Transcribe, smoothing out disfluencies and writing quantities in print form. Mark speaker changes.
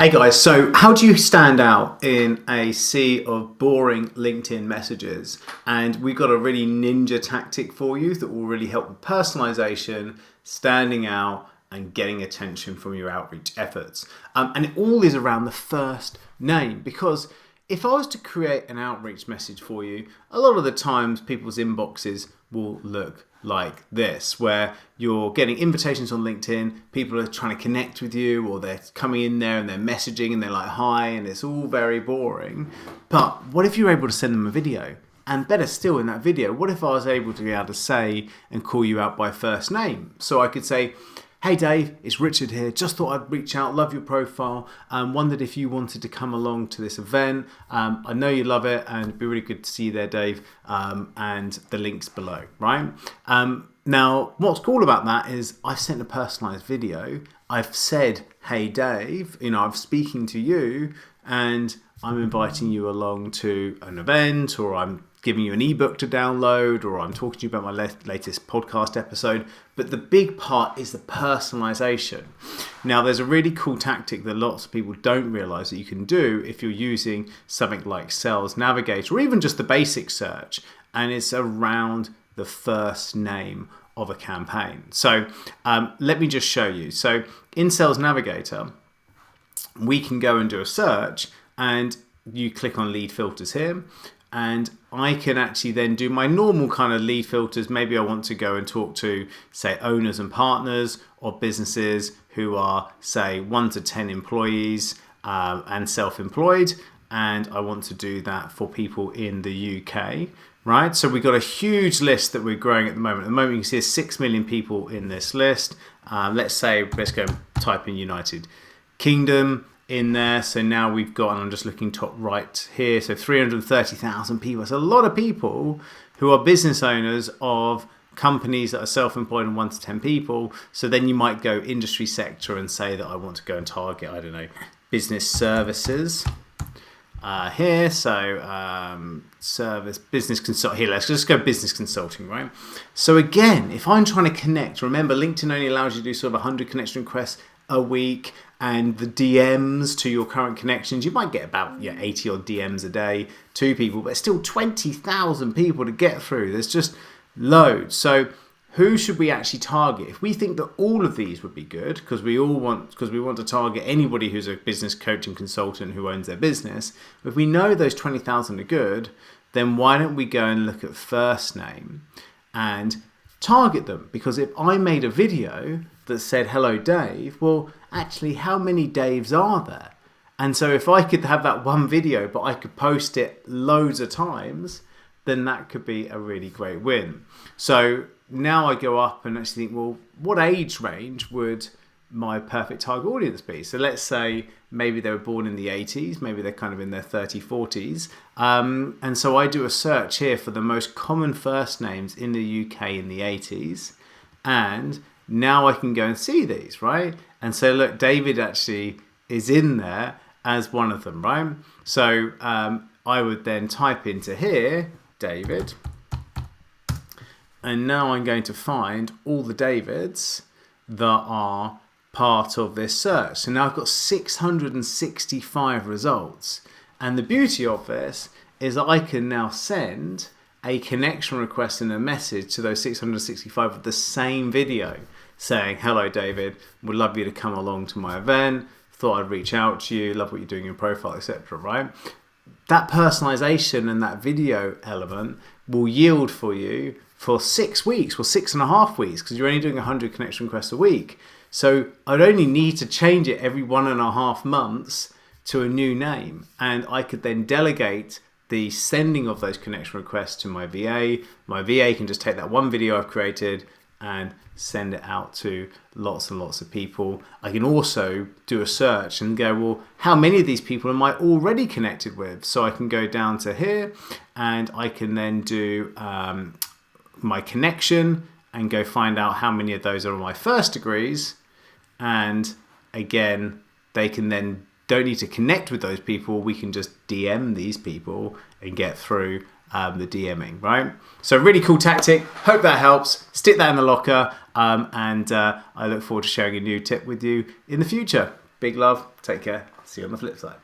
Speaker 1: Hey guys, so how do you stand out in a sea of boring LinkedIn messages? And we've got a really ninja tactic for you that will really help with personalization, standing out, and getting attention from your outreach efforts. And it all is around the first name, because if I was to create an outreach message for you, a lot of the times people's inboxes will look like this, where you're getting invitations on LinkedIn, people are trying to connect with you, or they're coming in there and they're messaging and they're like, hi, and it's all very boring. But what if you're able to send them a video? And better still, in that video, what if I was able to be able to say and call you out by first name? So I could say, hey Dave, it's Richard here. Just thought I'd reach out, love your profile, wondered if you wanted to come along to this event. I know you love it and it'd be really good to see you there, Dave. And the link's below, right? Now, what's cool about that is I've sent a personalized video. I've said, hey Dave, I'm speaking to you and I'm inviting you along to an event, or I'm giving you an ebook to download, or I'm talking to you about my latest podcast episode. But the big part is the personalization. Now, there's a really cool tactic that lots of people don't realize that you can do if you're using something like Sales Navigator, or even just the basic search, and it's around the first name of a campaign. So let me just show you. So in Sales Navigator, we can go and do a search, and you click on lead filters here, and I can actually then do my normal kind of lead filters. Maybe I want to go and talk to, say, owners and partners of businesses who are, say, 1 to 10 employees and self-employed. And I want to do that for people in the UK, right? So we've got a huge list that we're growing at the moment. At the moment, you can see there's 6 million people in this list. Let's go and type in United Kingdom in there. So now we've got, and I'm just looking top right here, so 330,000 people. It's a lot of people who are business owners of companies that are self-employed and 1 to 10 people. So then you might go industry sector and say that I want to go and target, I don't know, business services here. So service, business consult here. Let's just go business consulting, right? So again, if I'm trying to connect, remember LinkedIn only allows you to do sort of 100 connection requests a week, and the DMs to your current connections, you might get about 80 odd DMs a day to people, but still 20,000 people to get through. There's just loads. So who should we actually target? If we think that all of these would be good, because we want to target anybody who's a business coach and consultant who owns their business, if we know those 20,000 are good, then why don't we go and look at first name and target them? Because if I made a video that said, hello Dave, well, actually, how many Daves are there? And so if I could have that one video, but I could post it loads of times, then that could be a really great win. So now I go up and actually think, well, what age range would my perfect target audience be? So let's say maybe they were born in the 80s, maybe they're kind of in their 30s, 40s. And so I do a search here for the most common first names in the UK in the 80s. And now I can go and see these, right? And so look, David actually is in there as one of them, right? So I would then type into here, David. And now I'm going to find all the Davids that are part of this search. So now I've got 665 results. And the beauty of this is that I can now send a connection request and a message to those 665 with the same video saying, hello David, would love you to come along to my event, thought I'd reach out to you, love what you're doing in your profile, etc. right? That personalization and that video element will yield for you for 6 weeks, or 6.5 weeks, because you're only doing 100 connection requests a week. So I'd only need to change it every 1.5 months to a new name, and I could then delegate the sending of those connection requests to my VA. My VA can just take that one video I've created and send it out to lots and lots of people. I can also do a search and go, well, how many of these people am I already connected with? So I can go down to here and I can then do my connection and go find out how many of those are on my first degrees. And again, they can then don't need to connect with those people. We can just DM these people and get through the DMing, right? So really cool tactic. Hope that helps. Stick that in the locker, and I look forward to sharing a new tip with you in the future. Big love. Take care. See you on the flip side.